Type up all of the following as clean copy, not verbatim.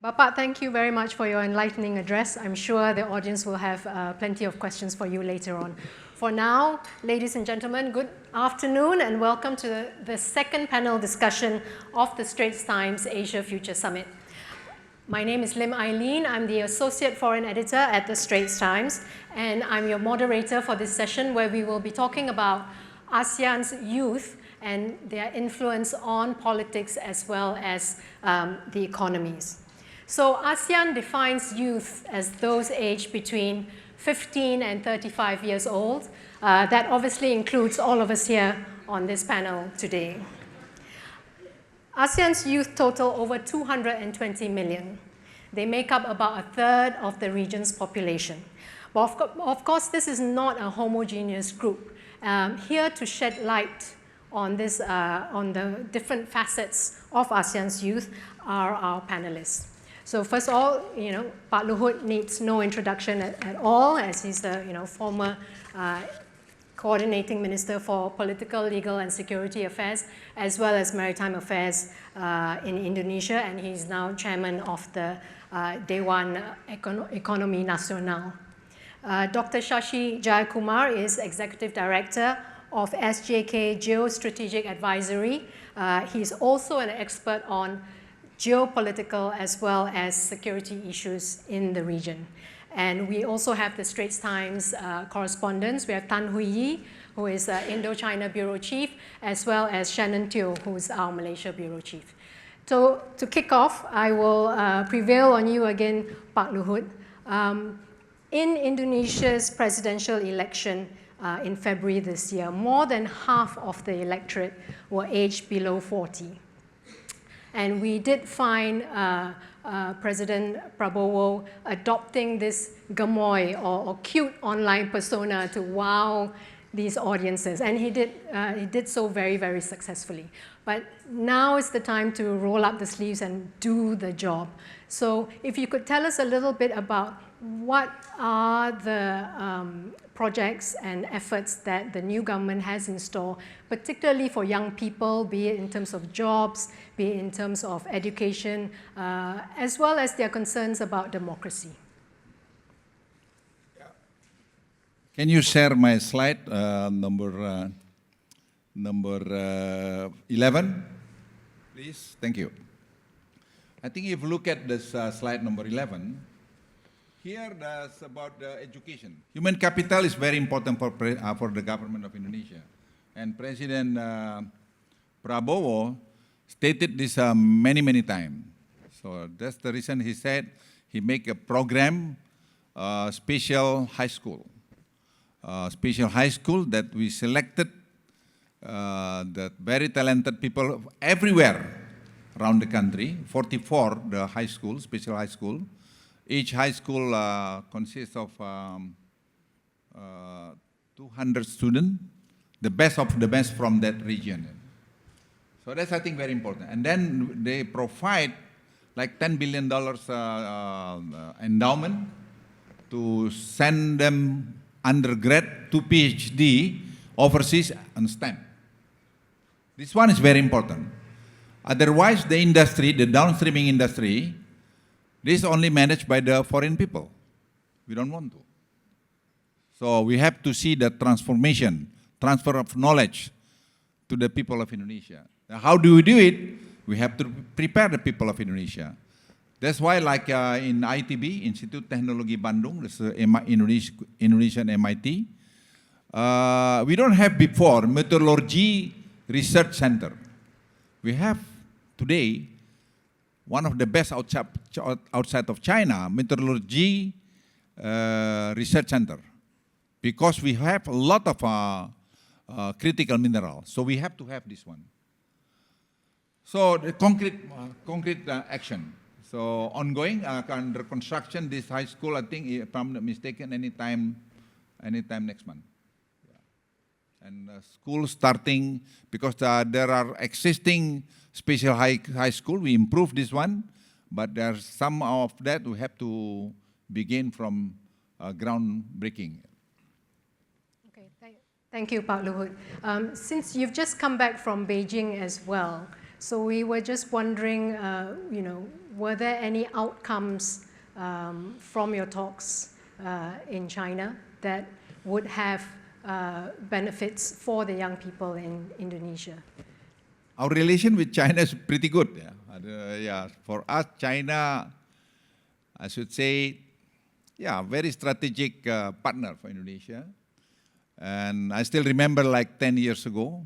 Bapak, thank you very much for your enlightening address. I'm sure the audience will have plenty of questions for you later on. For now, ladies and gentlemen, good afternoon and welcome to the second panel discussion of the Straits Times Asia Future Summit. My name is Lim Eileen. I'm the Associate Foreign Editor at the Straits Times, and I'm your moderator for this session where we will be talking about ASEAN's youth and their influence on politics as well as the economies. So ASEAN defines youth as those aged between 15 and 35 years old. That obviously includes all of us here on this panel today. ASEAN's youth total over 220 million. They make up about a third of the region's population. But of course, this is not a homogeneous group. Here to shed light on this, on the different facets of ASEAN's youth are our panelists. So first of all, Pak Luhut needs no introduction at all, as he's the former coordinating minister for political, legal, and security affairs, as well as maritime affairs in Indonesia, and he's now chairman of the Dewan Economy Nasional. Dr. Shashi Jayakumar is executive director of SJK Geostrategic Advisory. He's also an expert on geopolitical as well as security issues in the region. And we also have the Straits Times correspondents. We have Tan Hui Yi, who is Indo-China Bureau Chief, as well as Shannon Teo, who is our Malaysia Bureau Chief. So to kick off, I will prevail on you again, Pak Luhut. In Indonesia's presidential election in February this year, more than half of the electorate were aged below 40. And we did find President Prabowo adopting this gemoy or cute online persona to wow these audiences. And he did so very, very successfully. But now is the time to roll up the sleeves and do the job. So if you could tell us a little bit about what are the projects and efforts that the new government has in store, particularly for young people, be it in terms of jobs, be it in terms of education, as well as their concerns about democracy. Can you share my slide, number 11, please? Thank you. I think if you look at this slide number 11, here that's about education. Human capital is very important for the government of Indonesia. And President Prabowo stated this many, many times. So that's the reason he said he make a program, special high school. Special high school that we selected the very talented people everywhere around the country, 44 the high school, special high school. Each high school consists of 200 students, the best of the best from that region. So that's, I think, very important. And then they provide like $10 billion endowment to send them undergrad to PhD overseas on STEM. This one is very important. Otherwise, the industry, the downstreaming industry, this is only managed by the foreign people. We don't want to. So we have to see the transformation, transfer of knowledge to the people of Indonesia. Now, how do we do it? We have to prepare the people of Indonesia. That's why, like in ITB, Institut Teknologi Bandung, this is Indonesian MIT, we don't have before Metallurgy Research Center. We have today one of the best outside of China, Metallurgy Research Center, because we have a lot of critical minerals. So we have to have this one. So the concrete action. So ongoing, under construction, this high school, I think, if I'm not mistaken, anytime next month. Yeah. And school starting, because there are existing special high school, we improved this one, but there's some of that we have to begin from groundbreaking. Okay, thank you, Pak Luhut. Since you've just come back from Beijing as well, so we were just wondering, were there any outcomes from your talks in China that would have benefits for the young people in Indonesia? Our relation with China is pretty good. For us, China, I should say, very strategic partner for Indonesia. And I still remember like 10 years ago,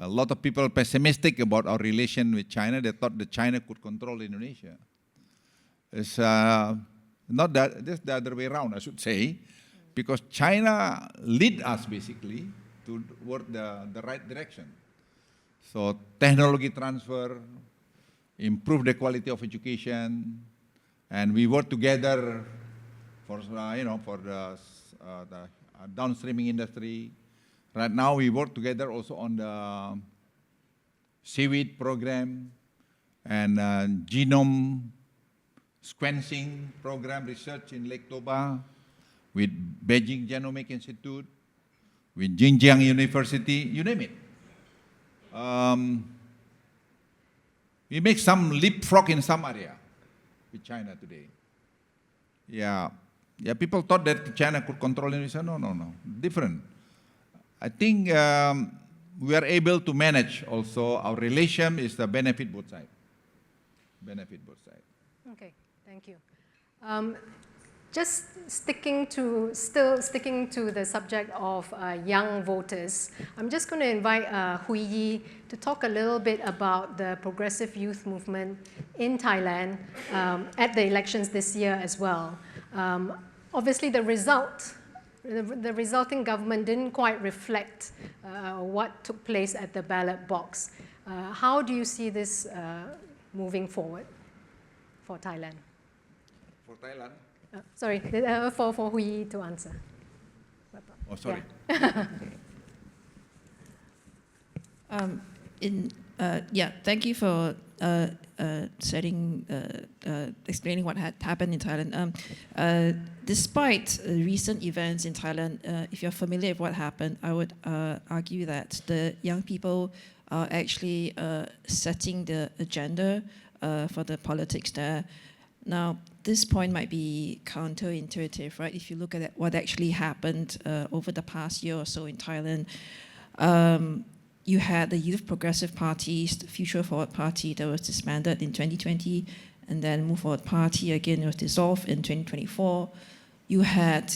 a lot of people pessimistic about our relation with China. They thought that China could control Indonesia. It's not that, just the other way around, I should say, because China lead us basically toward the right direction. So technology transfer, improve the quality of education, and we work together for the downstreaming industry. Right now we work together also on the seaweed program and genome sequencing program research in Lake Toba with Beijing Genomic Institute, with Xinjiang University, you name it. We make some leapfrog in some area with China today. People thought that China could control Indonesia. No, different. I think we are able to manage also our relation is the benefit both sides. Okay, thank you. Just still sticking to the subject of young voters, I'm just going to invite Hui Yi to talk a little bit about the progressive youth movement in Thailand at the elections this year as well. Obviously, the resulting government didn't quite reflect what took place at the ballot box. How do you see this moving forward for Thailand? For Thailand? Sorry, for Hui Yi to answer. Oh, sorry. Thank you for explaining what had happened in Thailand. Despite recent events in Thailand, if you're familiar with what happened, I would argue that the young people are actually setting the agenda for the politics there. Now, this point might be counterintuitive, right? If you look at what actually happened over the past year or so in Thailand, you had the Youth Progressive Parties, the Future Forward Party that was disbanded in 2020, and then Move Forward Party again was dissolved in 2024. You had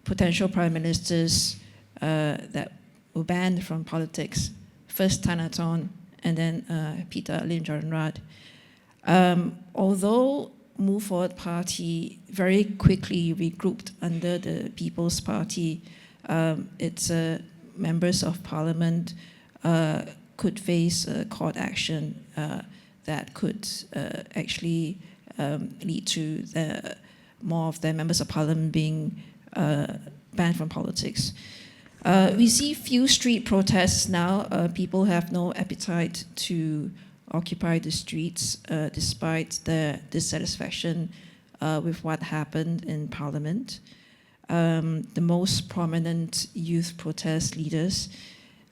potential prime ministers that were banned from politics, first Thanathorn and then Peter Limjaroenrat. Although Move Forward Party very quickly regrouped under the People's Party, its members of parliament could face court action that could actually lead to more of their members of parliament being banned from politics. We see few street protests now. People have no appetite to occupy the streets despite their dissatisfaction with what happened in parliament. The most prominent youth protest leaders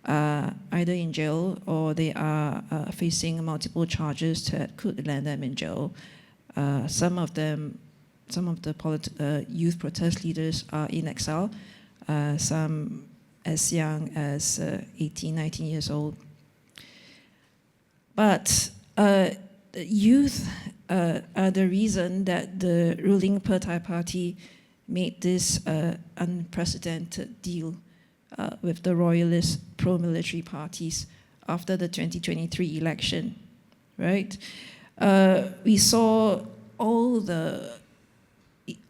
are either in jail or they are facing multiple charges that could land them in jail. Some of the youth protest leaders are in exile, some as young as 18, 19 years old. But youth are the reason that the ruling Pheu Thai party made this unprecedented deal with the royalist pro-military parties after the 2023 election, right? We saw all the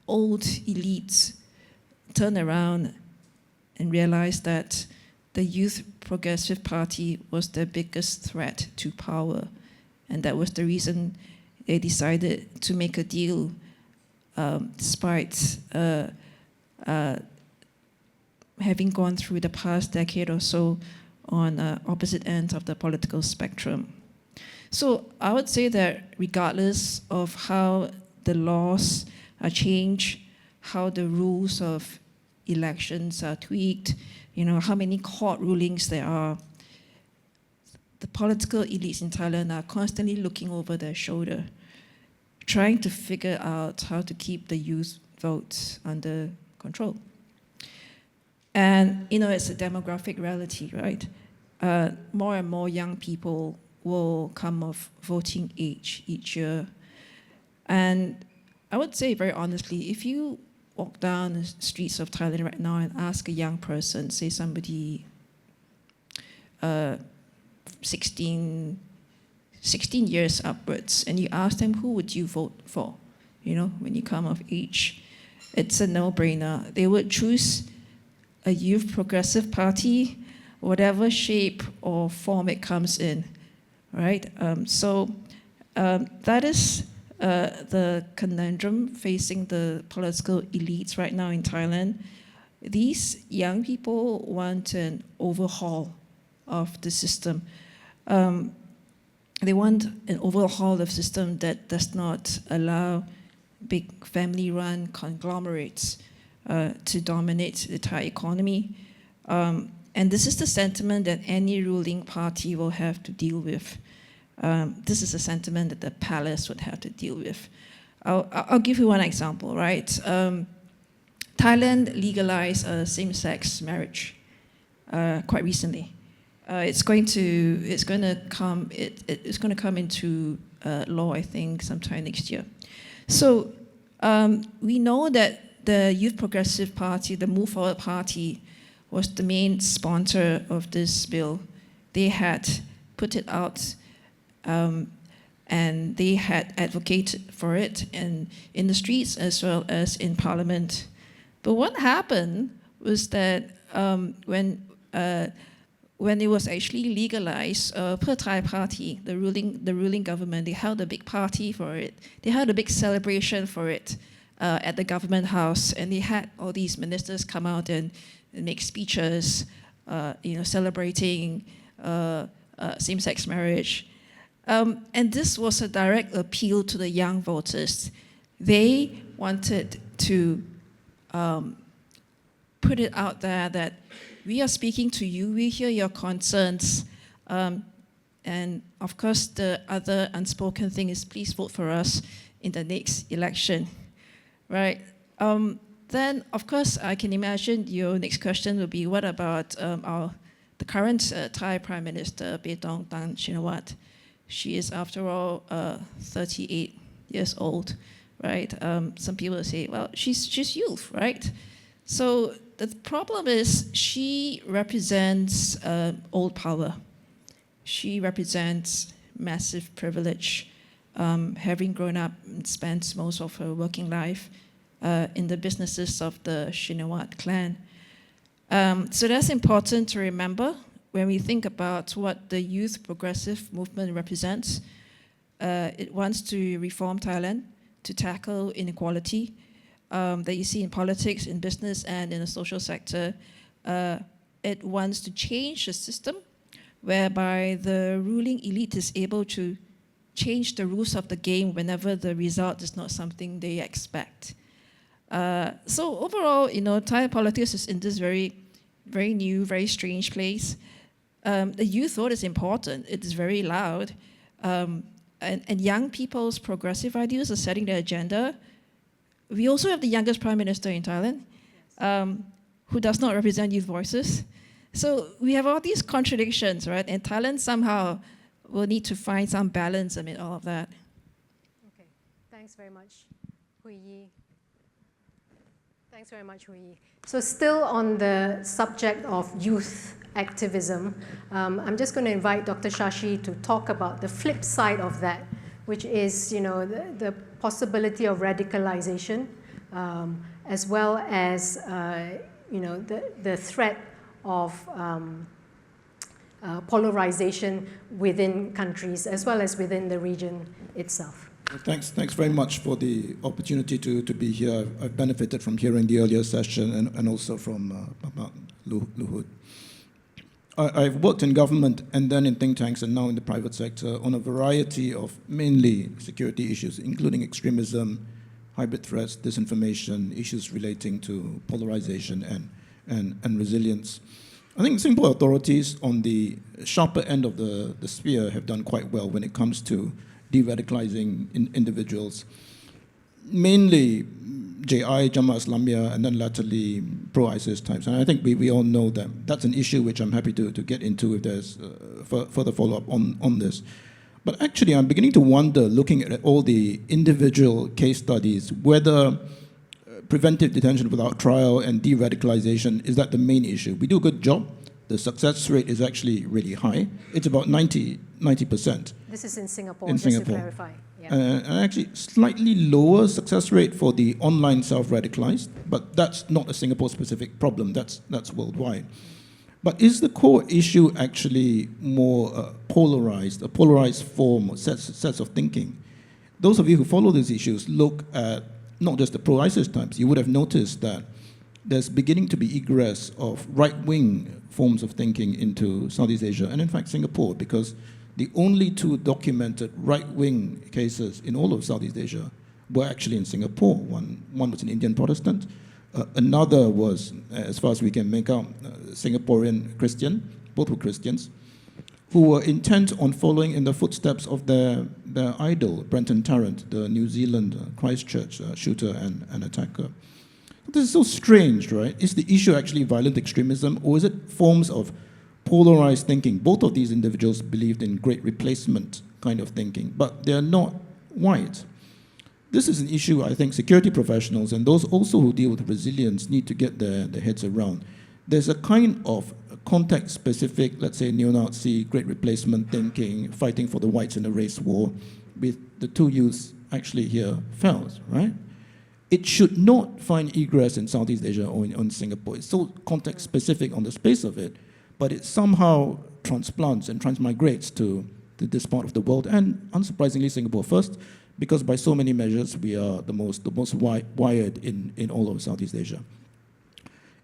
old elites turn around and realize that the Youth Progressive Party was the biggest threat to power. And that was the reason they decided to make a deal despite having gone through the past decade or so on opposite ends of the political spectrum. So I would say that regardless of how the laws are changed, how the rules of elections are tweaked, how many court rulings there are, the political elites in Thailand are constantly looking over their shoulder, trying to figure out how to keep the youth vote under control. And, it's a demographic reality, right? More and more young people will come of voting age each year. And I would say very honestly, if you walk down the streets of Thailand right now and ask a young person, say somebody 16 years upwards, and you ask them, who would you vote for, when you come of age? It's a no-brainer. They would choose a youth progressive party, whatever shape or form it comes in, right? That is the conundrum facing the political elites right now in Thailand. These young people want an overhaul of the system. They want an overhaul of the system that does not allow big family-run conglomerates to dominate the Thai economy. And this is the sentiment that any ruling party will have to deal with. This is a sentiment that the palace would have to deal with. I'll give you one example, right? Thailand legalized same-sex marriage quite recently. It's going to come into law, I think, sometime next year. So we know that the Youth Progressive Party, the Move Forward Party, was the main sponsor of this bill. They had put it out, and they had advocated for it in the streets as well as in Parliament. But what happened was that when it was actually legalized, Pheu Thai Party, the ruling government, they held a big party for it. They had a big celebration for it at the government house, and they had all these ministers come out and make speeches, celebrating same-sex marriage. And this was a direct appeal to the young voters. They wanted to put it out there that we are speaking to you, we hear your concerns, and of course the other unspoken thing is please vote for us in the next election, right? Then, of course, I can imagine your next question will be, what about the current Thai Prime Minister, Paetongtarn Shinawatra? She is, after all, 38 years old, right? Some people say, well, she's youth, right? So the problem is she represents old power. She represents massive privilege, having grown up and spent most of her working life in the businesses of the Shinawatra clan. So that's important to remember when we think about what the youth progressive movement represents. It wants to reform Thailand, to tackle inequality that you see in politics, in business, and in the social sector. It wants to change the system whereby the ruling elite is able to change the rules of the game whenever the result is not something they expect. So overall, Thai politics is in this very, very new, very strange place. The youth vote is important. It is very loud. And young people's progressive ideas are setting the agenda. We also have the youngest prime minister in Thailand, who does not represent youth voices. So we have all these contradictions, right? And Thailand somehow will need to find some balance amid all of that. Okay, thanks very much, Hui Yi. Thanks very much, Hui Yi. So still on the subject of youth activism, I'm just going to invite Dr. Shashi to talk about the flip side of that, which is, the possibility of radicalization, as well as, the threat of polarization within countries, as well as within the region itself. Thanks very much for the opportunity to be here. I've benefited from hearing the earlier session and also from Luhut. I've worked in government and then in think tanks and now in the private sector on a variety of mainly security issues, including extremism, hybrid threats, disinformation, issues relating to polarization and resilience. I think simple authorities on the sharper end of the sphere have done quite well when it comes to de-radicalizing individuals, mainly JI, Jamaat Islamiyah, and then latterly pro-ISIS types. And I think we all know that. That's an issue which I'm happy to get into if there's further follow-up on this. But actually, I'm beginning to wonder, looking at all the individual case studies, whether preventive detention without trial and de-radicalization, is that the main issue? We do a good job. The success rate is actually really high. It's about 90%. This is in Singapore, In just Singapore. to clarify. Yeah. And actually slightly lower success rate for the online self-radicalized, but that's not a Singapore-specific problem. That's worldwide. But is the core issue actually more polarized, a polarized form, or sets of thinking? Those of you who follow these issues look at not just the pro-ISIS types. You would have noticed that there's beginning to be egress of right-wing forms of thinking into Southeast Asia, and in fact Singapore, because the only two documented right-wing cases in all of Southeast Asia were actually in Singapore. One was an Indian Protestant, another was, as far as we can make out, Singaporean Christian, both were Christians, who were intent on following in the footsteps of their idol, Brenton Tarrant, the New Zealand Christchurch shooter and attacker. This is so strange, right? Is the issue actually violent extremism, or is it forms of polarized thinking? Both of these individuals believed in great replacement kind of thinking, but they're not white. This is an issue I think security professionals and those also who deal with resilience need to get their heads around. There's a kind of context-specific, let's say, neo-Nazi, great replacement thinking, fighting for the whites in a race war, with the two youths actually here felt, right? It should not find egress in Southeast Asia or in Singapore. It's so context-specific on the space of it, but it somehow transplants and transmigrates to this part of the world, and unsurprisingly Singapore first, because by so many measures we are the most wired in all of Southeast Asia.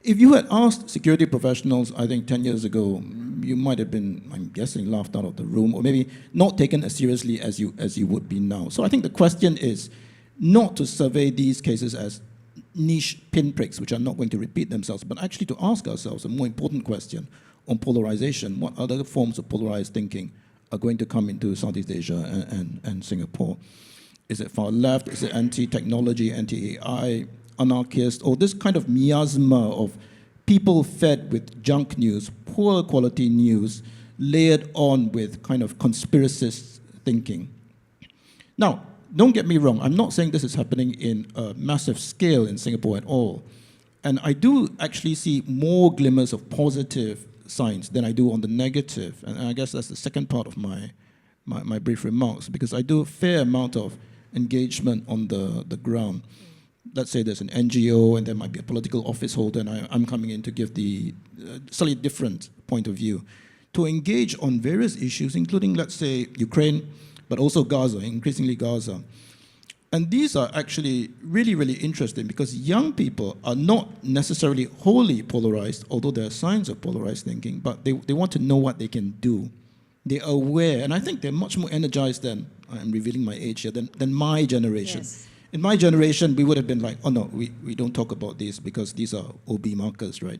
If you had asked security professionals, I think 10 years ago, you might have been, I'm guessing, laughed out of the room, or maybe not taken as seriously as you would be now. So I think the question is not to survey these cases as niche pinpricks, which are not going to repeat themselves, but actually to ask ourselves a more important question on polarization. What other forms of polarized thinking are going to come into Southeast Asia and Singapore? Is it far left? Is it anti-technology, anti-AI, anarchist, or this kind of miasma of people fed with junk news, poor quality news, layered on with kind of conspiracist thinking? Now, don't get me wrong, I'm not saying this is happening in a massive scale in Singapore at all. And I do actually see more glimmers of positive signs than I do on the negative. And I guess that's the second part of my brief remarks, because I do a fair amount of engagement on the ground. Let's say there's an NGO and there might be a political office holder, and I'm coming in to give the slightly different point of view, to engage on various issues, including, let's say, Ukraine, but also Gaza, increasingly Gaza. And these are actually really, really interesting, because young people are not necessarily wholly polarized, although there are signs of polarized thinking, but they want to know what they can do. They're aware, and I think they're much more energized than, I'm revealing my age here, than my generation. Yes. In my generation, we would have been like, oh no, we don't talk about these because these are OB markers, right?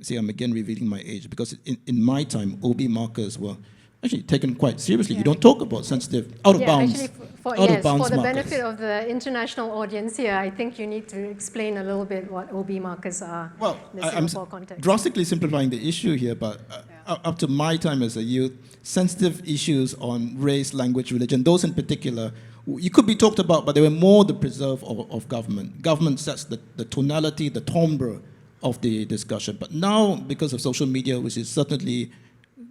See, I'm again revealing my age, because in my time, OB markers were actually taken quite seriously. Yeah. You don't talk about sensitive, out of bounds. Actually, for bounds the markers. benefit of the international audience here, I think you need to explain a little bit what OB markers are Well, in the I'm Singapore context. drastically simplifying the issue here, but up to my time as a youth, sensitive issues on race, language, religion, those in particular, you could be talked about, but they were more the preserve of government. Government sets the tonality, the timbre of the discussion. But now, because of social media, which is certainly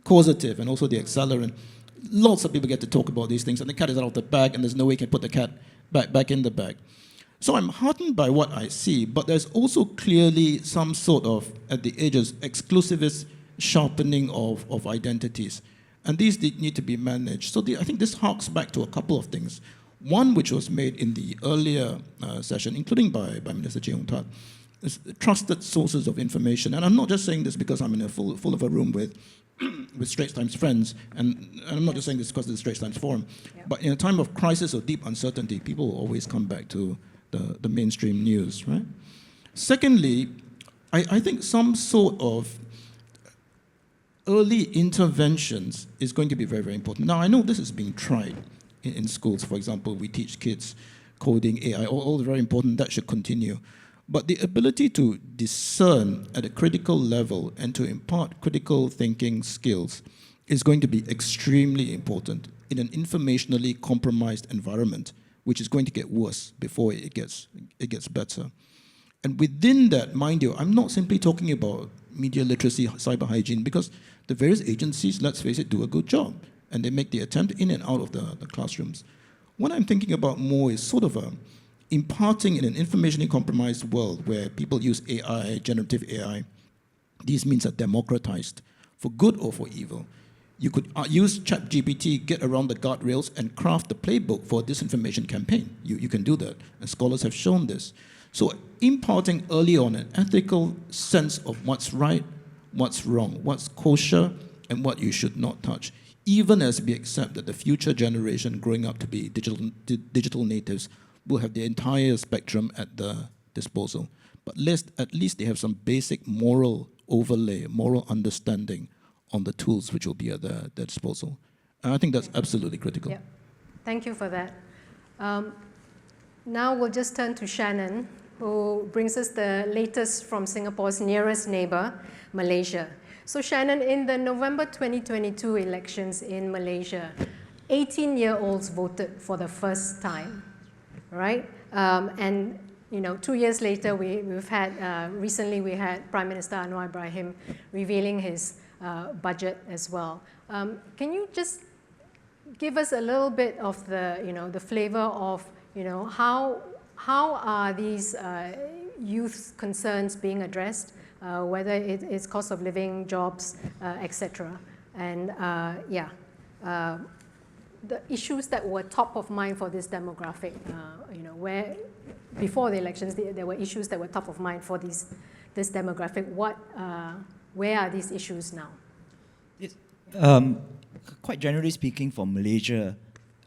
causative and also the accelerant, lots of people get to talk about these things, and the cat is out of the bag, and there's no way you can put the cat back in the bag. So I'm heartened by what I see, but there's also clearly some sort of, at the edges, exclusivist sharpening of identities. And these need to be managed. So I think this harks back to a couple of things. One which was made in the earlier session, including by Minister Chee Hong Tat, is trusted sources of information. And I'm not just saying this because I'm in a full of a room with Straits Times friends, and I'm not just saying this because of the Straits Times Forum, but in a time of crisis or deep uncertainty, people always come back to the mainstream news, right? Secondly, I think some sort of early interventions is going to be very, very important. Now, I know this is being tried. in schools. For example, we teach kids coding, AI, all very important. That should continue. But the ability to discern at a critical level and to impart critical thinking skills is going to be extremely important in an informationally compromised environment, which is going to get worse before it gets better. And within that, mind you, I'm not simply talking about media literacy, cyber hygiene, because the various agencies, let's face it, do a good job, and they make the attempt in and out of the classrooms. What I'm thinking about more is sort of imparting in an informationally compromised world where people use AI, generative AI. These means are democratized for good or for evil. You could use ChatGPT, get around the guardrails, and craft the playbook for a disinformation campaign. You can do that, and scholars have shown this. So imparting early on an ethical sense of what's right, what's wrong, what's kosher, and what you should not touch, even as we accept that the future generation growing up to be digital natives will have the entire spectrum at their disposal. But at least they have some basic moral overlay, moral understanding on the tools which will be at their disposal. And I think that's absolutely critical. Yeah. Thank you for that. Now we'll just turn to Shannon, who brings us the latest from Singapore's nearest neighbor, Malaysia. So Shannon, in the November 2022 elections in Malaysia, 18-year-olds voted for the first time, right? And 2 years later, recently we had Prime Minister Anwar Ibrahim revealing his budget as well. Can you just give us a little bit of the flavor of how are these youth concerns being addressed, whether it's cost of living, jobs, etc. And the issues that were top of mind for this demographic, where before the elections there were issues that were top of mind for this demographic. Where are these issues now? Quite generally speaking, for Malaysia,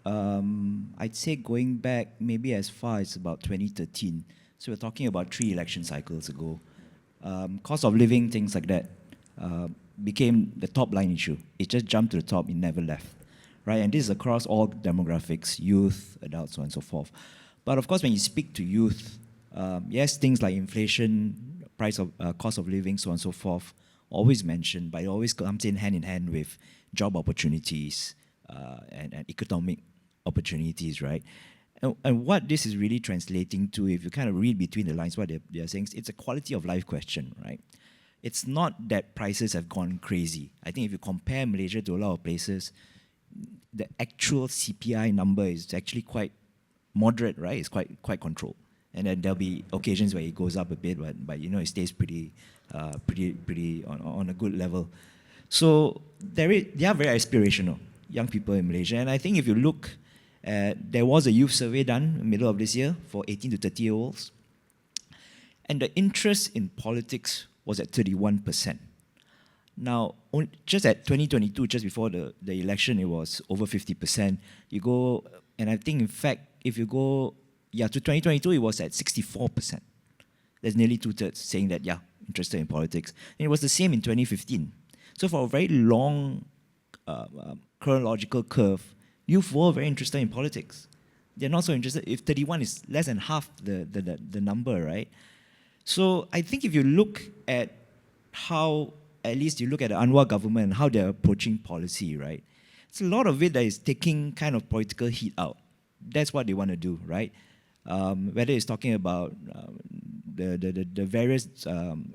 I'd say going back maybe as far as about 2013. So we're talking about 3 election cycles ago. Cost of living, things like that, became the top line issue. It just jumped to the top, it never left. Right? And this is across all demographics, youth, adults, so on and so forth. But of course, when you speak to youth, yes, things like inflation, cost of living, so on and so forth, always mentioned, but it always comes in hand with job opportunities and economic opportunities, right? And what this is really translating to, if you kind of read between the lines, what they're saying, it's a quality of life question, right? It's not that prices have gone crazy. I think if you compare Malaysia to a lot of places, the actual CPI number is actually quite moderate, right? It's quite controlled. And then there'll be occasions where it goes up a bit, but it stays pretty on a good level. So they are very aspirational, young people in Malaysia. And I think if you look at, there was a youth survey done in the middle of this year for 18 to 30-year-olds. And the interest in politics was at 31%. Now, just at 2022, just before the election, it was over 50%. You go, and I think in fact, if you go, to 2022, it was at 64%. There's nearly 2/3 saying that, interested in politics. And it was the same in 2015. So for a very long chronological curve, youth were very interested in politics. They're not so interested, if 31 is less than half the number, right? So I think if you look at how, at least you look at the Anwar government and how they're approaching policy, right? It's a lot of it that is taking kind of political heat out. That's what they want to do, right? Whether it's talking about the various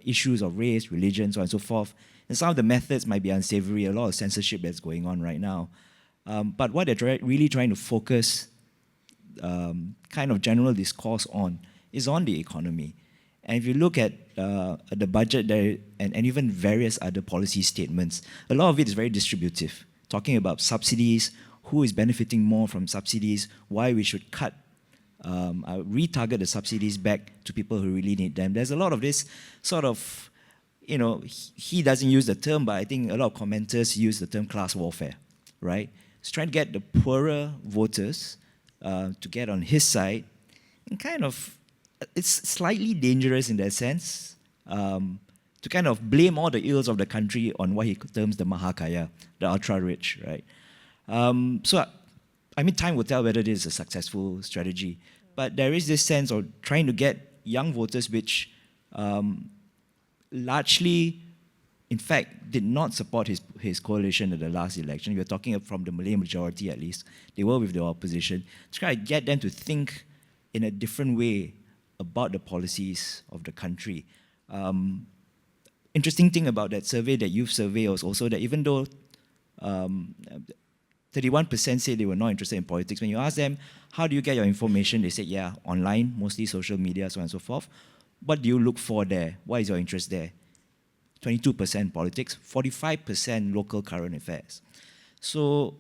issues of race, religion, so on and so forth. And some of the methods might be unsavory, a lot of censorship that's going on right now. But what they're really trying to focus kind of general discourse on is on the economy. And if you look at the budget there and even various other policy statements, a lot of it is very distributive, talking about subsidies, who is benefiting more from subsidies, why we should retarget the subsidies back to people who really need them. There's a lot of this sort of, he doesn't use the term, but I think a lot of commenters use the term class warfare, right? He's trying to get the poorer voters to get on his side, and kind of, it's slightly dangerous in that sense, to kind of blame all the ills of the country on what he terms the Mahakaya, the ultra-rich, right? So I mean, time will tell whether this is a successful strategy. But there is this sense of trying to get young voters, which largely, in fact, did not support his coalition at the last election. We're talking from the Malay majority, at least. They were with the opposition. To try to get them to think in a different way about the policies of the country. Interesting thing about that survey, that youth survey, was also that even though 31% said they were not interested in politics, when you ask them, how do you get your information? They said, yeah, online, mostly social media, so on and so forth. What do you look for there? What is your interest there? 22% politics, 45% local current affairs. So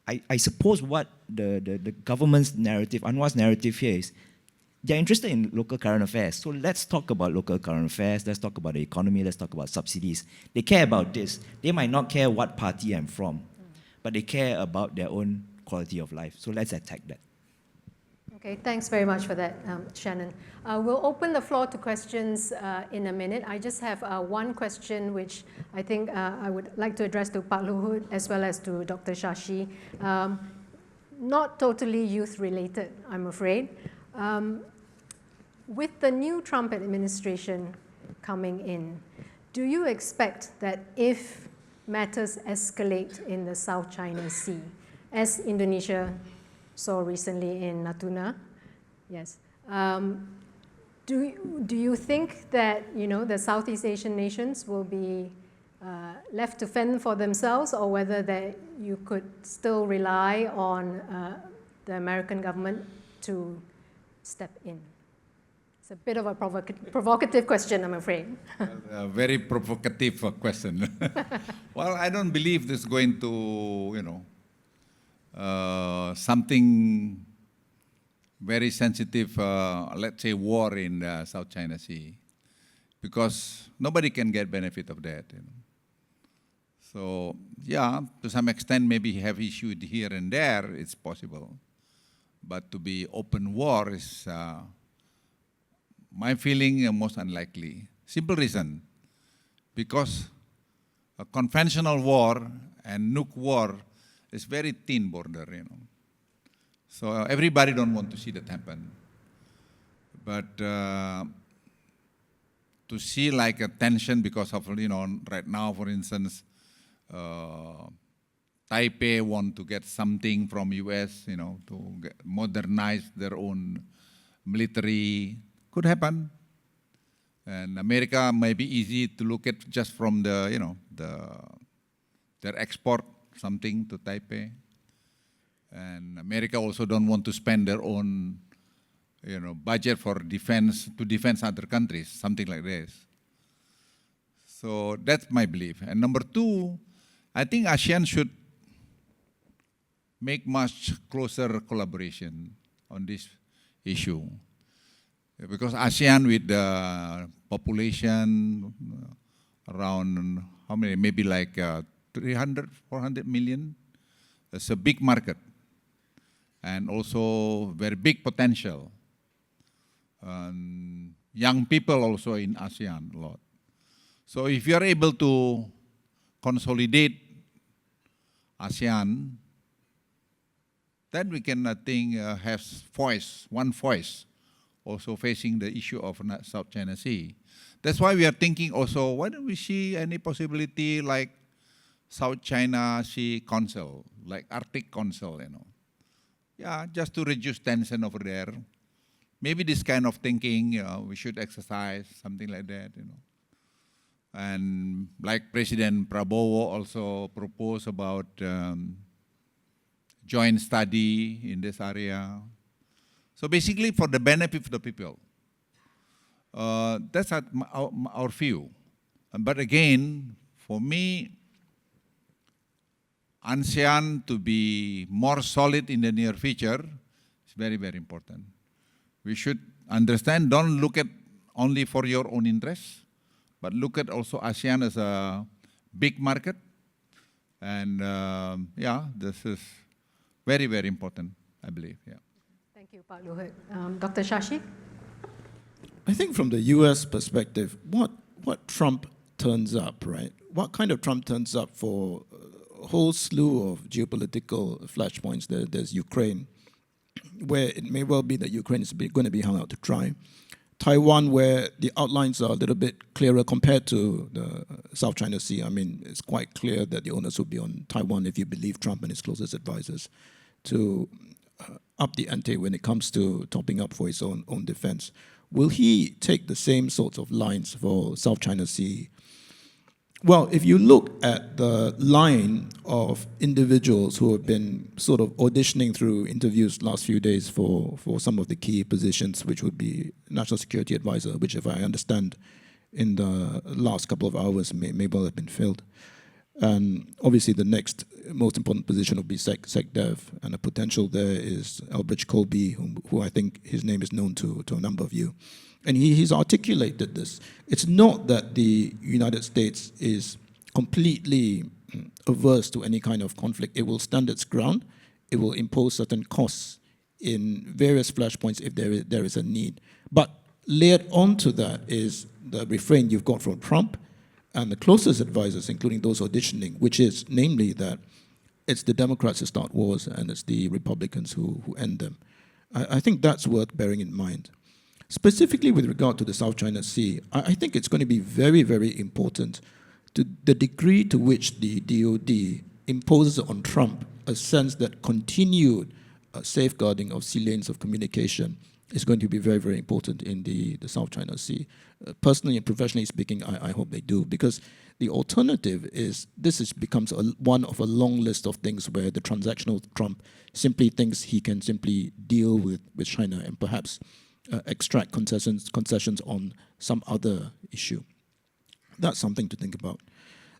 I suppose what the government's narrative, Anwar's narrative here is, they're interested in local current affairs. So let's talk about local current affairs, let's talk about the economy, let's talk about subsidies. They care about this. They might not care what party I'm from, but they care about their own quality of life. So let's attack that. Okay, thanks very much for that, Shannon. We'll open the floor to questions in a minute. I just have one question which I think I would like to address to Pak Luhut as well as to Dr. Shashi. Not totally youth-related, I'm afraid. With the new Trump administration coming in, do you expect that if matters escalate in the South China Sea, as Indonesia saw recently in Natuna, yes, do you think that the Southeast Asian nations will be left to fend for themselves, or whether that you could still rely on the American government to step in? It's a bit of a provocative question, I'm afraid. A very provocative question. Well, I don't believe this is going to, something very sensitive, let's say war in the South China Sea, because nobody can get benefit of that. So, yeah, to some extent, maybe have issued here and there, it's possible. But to be open war is, my feeling, most unlikely. Simple reason, because a conventional war and nuke war is very thin border, So everybody don't want to see that happen. But to see like a tension because of, right now, for instance, Taipei want to get something from US, to modernize their own military. Could happen. And America may be easy to look at just from the, their export something to Taipei. And America also don't want to spend their own, budget for defense, to defend other countries, something like this. So that's my belief. And number two, I think ASEAN should make much closer collaboration on this issue. Because ASEAN with the population around, how many, maybe like 300, 400 million, it's a big market. And also very big potential. Young people also in ASEAN a lot. So if you are able to consolidate ASEAN, then we can, I think, have one voice, also facing the issue of South China Sea. That's why we are thinking also, why don't we see any possibility like South China Sea Council, like Arctic Council, Yeah, just to reduce tension over there. Maybe this kind of thinking, we should exercise, something like that, And like President Prabowo also proposed about joint study in this area. So basically for the benefit of the people. That's our view. But again, for me, ASEAN to be more solid in the near future is very, very important. We should understand, don't look at only for your own interests, but look at also ASEAN as a big market. And this is very, very important, I believe, yeah. Thank you, Pak Luhut. Dr. Shashi? I think from the US perspective, what Trump turns up, right? What kind of Trump turns up for whole slew of geopolitical flashpoints. There's Ukraine, where it may well be that Ukraine is going to be hung out to dry. Taiwan, where the outlines are a little bit clearer compared to the South China Sea. I mean, it's quite clear that the onus will be on Taiwan, if you believe Trump and his closest advisors, to up the ante when it comes to topping up for his own defense. Will he take the same sorts of lines for South China Sea? Well, if you look at the line of individuals who have been sort of auditioning through interviews last few days for some of the key positions, which would be National Security Advisor, which, if I understand, in the last couple of hours may well have been filled. And obviously the next most important position will be SecDev, and the potential there is Elbridge Colby, who I think his name is known to a number of you. And he's articulated this. It's not that the United States is completely averse to any kind of conflict. It will stand its ground. It will impose certain costs in various flashpoints if there is a need. But layered onto that is the refrain you've got from Trump and the closest advisors, including those auditioning, which is namely that it's the Democrats who start wars and it's the Republicans who end them. I think that's worth bearing in mind. Specifically with regard to the South China Sea, I think it's going to be very, very important to the degree to which the DoD imposes on Trump a sense that continued safeguarding of sea lanes of communication is going to be very, very important in the South China Sea. Personally and professionally speaking, I hope they do, because the alternative is this becomes one of a long list of things where the transactional Trump simply thinks he can simply deal with China and perhaps extract concessions on some other issue. That's something to think about.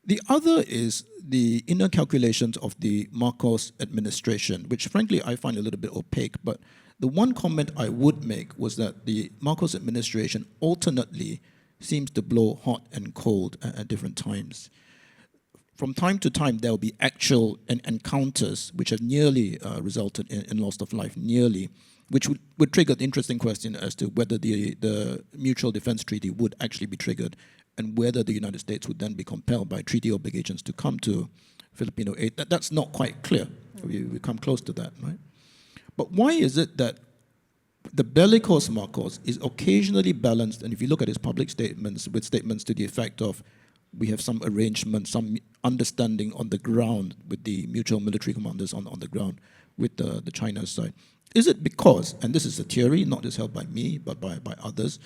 The other is the inner calculations of the Marcos administration, which frankly I find a little bit opaque, but the one comment I would make was that the Marcos administration alternately seems to blow hot and cold at different times. From time to time, there will be actual encounters which have nearly resulted in loss of life, nearly, which would trigger the interesting question as to whether the Mutual Defense Treaty would actually be triggered and whether the United States would then be compelled by treaty obligations to come to Filipino aid. That's not quite clear. We come close to that, right? But why is it that the bellicose Marcos is occasionally balanced, and if you look at his public statements, with statements to the effect of we have some arrangement, some understanding on the ground with the mutual military commanders on the ground with the China side. Is it because, and this is a theory, not just held by me, but by others,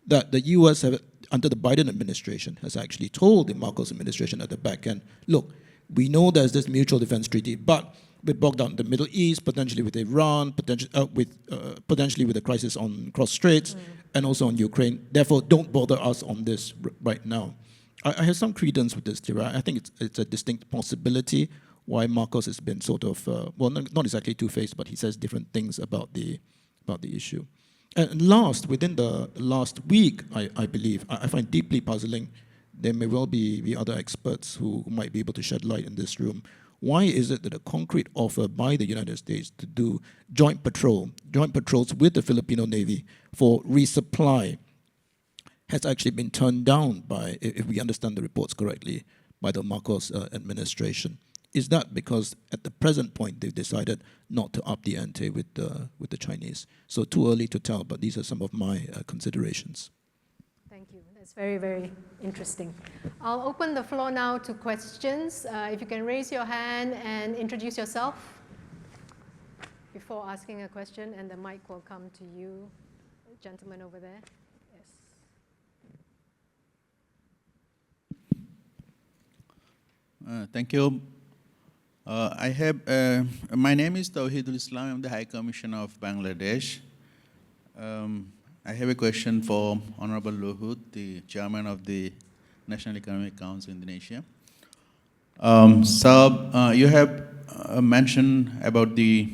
that the US have, under the Biden administration, has actually told the Marcos administration at the back end, look, we know there's this mutual defense treaty, but we're bogged down in the Middle East, potentially with Iran, potentially with the crisis on cross Straits, and also on Ukraine. Therefore, don't bother us on this right now. I have some credence with this theory. I think it's a distinct possibility why Marcos has been sort of, well, not exactly two-faced, but he says different things about the issue. And last, within the last week, I believe, I find deeply puzzling, there may well be other experts who might be able to shed light in this room. Why is it that a concrete offer by the United States to do joint patrols with the Filipino Navy for resupply has actually been turned down by, if we understand the reports correctly, by the Marcos administration? Is that because at the present point they've decided not to up the ante with the Chinese? So too early to tell, but these are some of my considerations. Thank you. That's very, very interesting. I'll open the floor now to questions. If you can raise your hand and introduce yourself before asking a question, and the mic will come to you, gentleman over there. Yes. Thank you. My name is Tawhidul Islam. I'm the High Commissioner of Bangladesh. I have a question for Honorable Luhut, the Chairman of the National Economic Council Indonesia. You have mentioned about the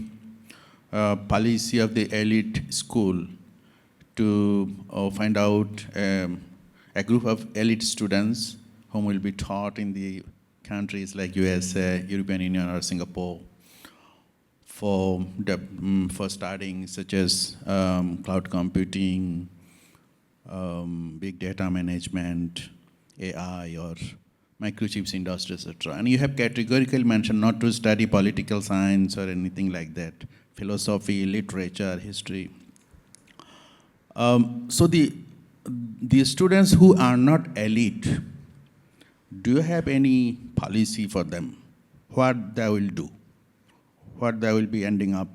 policy of the elite school to find out a group of elite students whom will be taught in the countries like USA, European Union, or Singapore for studying such as cloud computing, big data management, AI, or microchips industry, etc. And you have categorically mentioned not to study political science or anything like that, philosophy, literature, history. So the students who are not elite, do you have any policy for them? What they will do? What they will be ending up?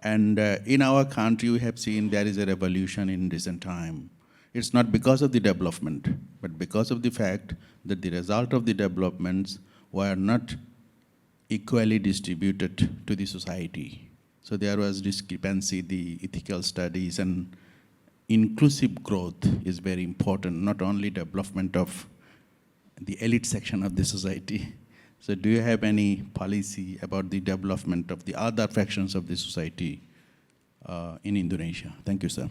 And in our country, we have seen there is a revolution in recent time. It's not because of the development, but because of the fact that the result of the developments were not equally distributed to the society. So there was discrepancy, the ethical studies, and inclusive growth is very important, not only development of the elite section of the society. So do you have any policy about the development of the other fractions of the society in Indonesia? Thank you, sir.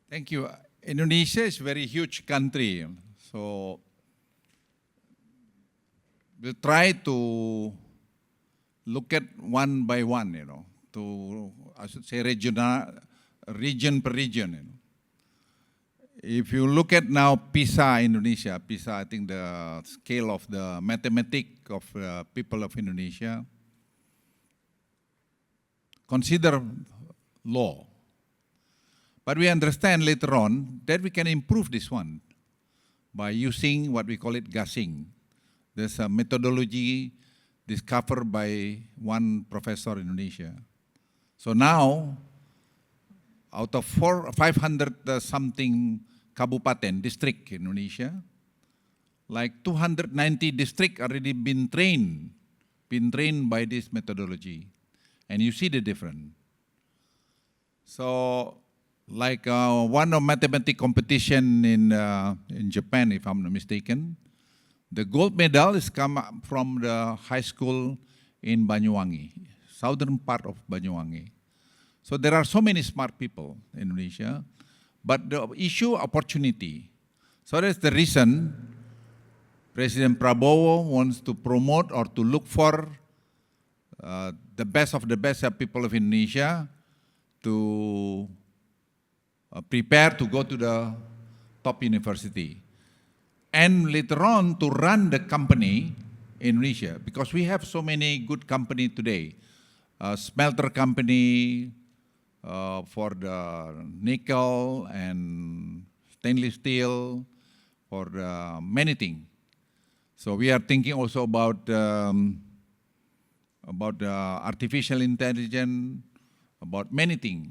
Thank you. Indonesia is a very huge country, so we'll try to look at one by one, to, I should say, region per region. If you look at now PISA Indonesia, PISA, I think the scale of the mathematics of people of Indonesia, consider low. But we understand later on that we can improve this one by using what we call it gassing. There's a methodology discovered by one professor in Indonesia. So now, out of 500 something kabupaten district in Indonesia, like 290 districts already been trained by this methodology, and you see the difference. So, like one of mathematics competition in Japan, if I'm not mistaken, the gold medal is come from the high school in Banyuwangi, southern part of Banyuwangi. So there are so many smart people in Indonesia, but the issue opportunity. So that's the reason President Prabowo wants to promote or to look for the best of the best people of Indonesia to prepare to go to the top university. And later on to run the company in Indonesia, because we have so many good companies today. Smelter company for the nickel and stainless steel, for many things. So we are thinking also about artificial intelligence, about many things.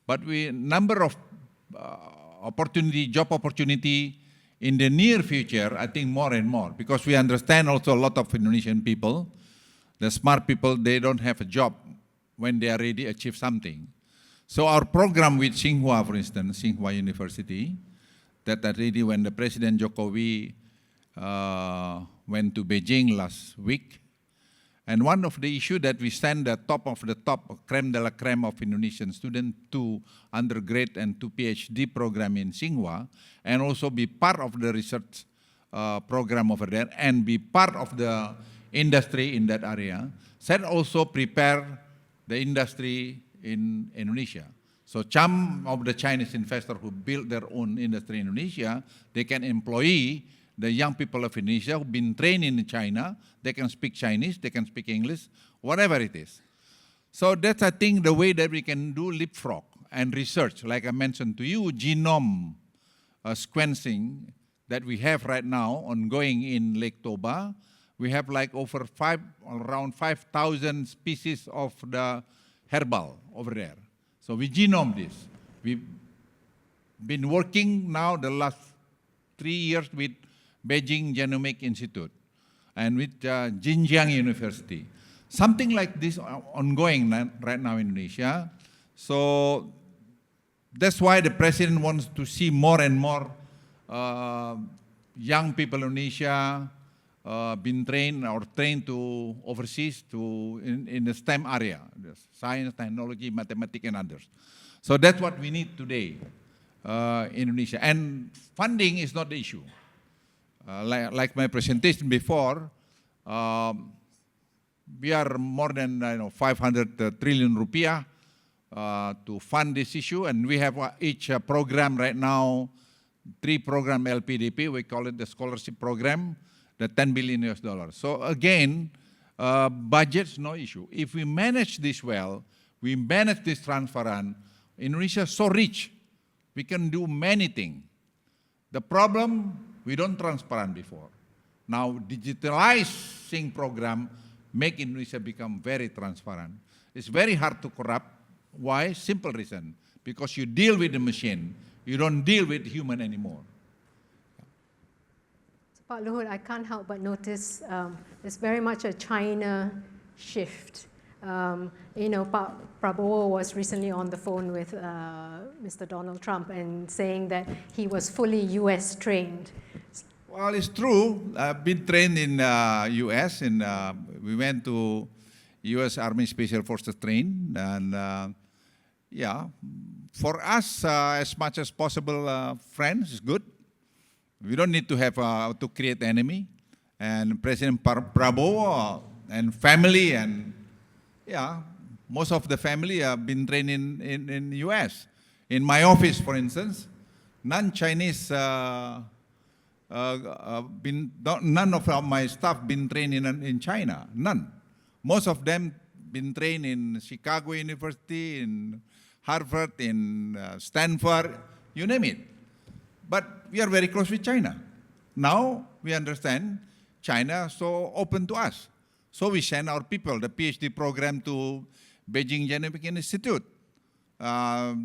But number of job opportunity in the near future, I think more and more, because we understand also a lot of Indonesian people, the smart people, they don't have a job when they already achieve something. So our program with Tsinghua, for instance, Tsinghua University, that already when the President Jokowi went to Beijing last week, and one of the issues that we send the top of the top, creme de la creme of Indonesian students to undergrad and to PhD program in Tsinghua, and also be part of the research program over there, and be part of the industry in that area, said also prepare the industry in Indonesia. So some of the Chinese investors who build their own industry in Indonesia, they can employ the young people of Indonesia who've been trained in China. They can speak Chinese, they can speak English, whatever it is. So that's, I think, the way that we can do leapfrog and research. Like I mentioned to you, genome sequencing that we have right now ongoing in Lake Toba. We have like around 5,000 species of the herbal over there. So we genome this. We've been working now the last 3 years with Beijing Genomic Institute and with Xinjiang University. Something like this ongoing right now in Indonesia. So that's why the president wants to see more and more young people in Indonesia been trained or trained to overseas in the STEM area, science, technology, mathematics, and others. So that's what we need today in Indonesia. And funding is not the issue. Like my presentation before, we are more than 500 trillion rupiah to fund this issue, and we have each program right now 3 program LPDP, we call it the scholarship program, the 10 billion US dollars. So again, budget's no issue. If we manage this well, we manage this transparent, Indonesia is so rich, we can do many things. The problem, we don't transparent before. Now, digitalizing program make Indonesia become very transparent. It's very hard to corrupt. Why? Simple reason. Because you deal with the machine, you don't deal with human anymore. So, Pak Luhut, I can't help but notice there's very much a China shift. Pak Prabowo was recently on the phone with Mr. Donald Trump and saying that he was fully US trained. Well, it's true. I've been trained in US, and we went to US Army Special Forces train, and yeah, for us, as much as possible, friends is good. We don't need to have to create enemy. And President Prabowo and family, and yeah, most of the family have been trained in US. In my office, for instance, non-Chinese, none of my staff been trained in China, none. Most of them been trained in Chicago University, in Harvard, in Stanford, you name it. But we are very close with China. Now we understand China so open to us. So we send our people, the PhD program, to Beijing Genomic Institute.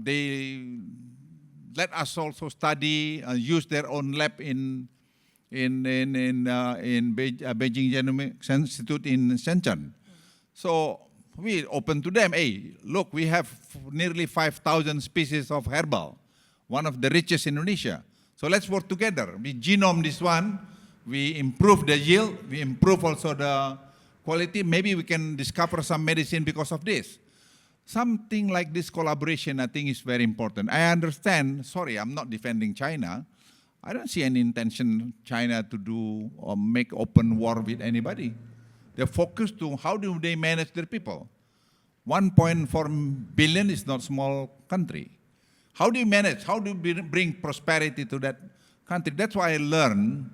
They let us also study and use their own lab in Beijing Genomic Institute in Shenzhen. So we open to them. Hey, look, we have nearly 5,000 species of herbal, one of the richest in Indonesia. So let's work together. We genome this one, we improve the yield, we improve also the quality. Maybe we can discover some medicine because of this. Something like this collaboration, I think, is very important. I understand, sorry, I'm not defending China. I don't see any intention China to do or make open war with anybody. They're focused to how do they manage their people. 1.4 billion is not a small country. How do you manage? How do you bring prosperity to that country? That's why I learned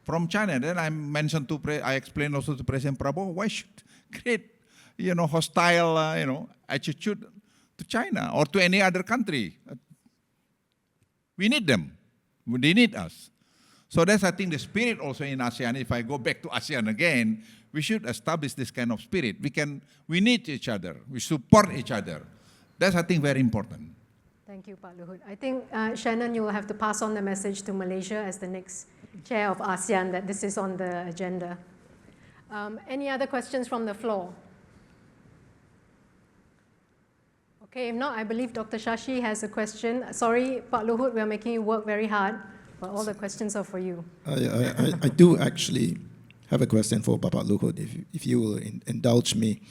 from China. Then I mentioned I explained also to President Prabowo, why should create, hostile, attitude to China or to any other country? We need them. They need us. So that's, I think, the spirit also in ASEAN. If I go back to ASEAN again, we should establish this kind of spirit. We need each other. We support each other. That's, I think, very important. Thank you, Pak Luhut. I think, Shannon, you will have to pass on the message to Malaysia as the next chair of ASEAN that this is on the agenda. Any other questions from the floor? Okay, if not, I believe Dr. Shashi has a question. Sorry, Pak Luhut, we are making you work very hard, but all the questions are for you. I do actually have a question for Pak Luhut, if you will indulge me.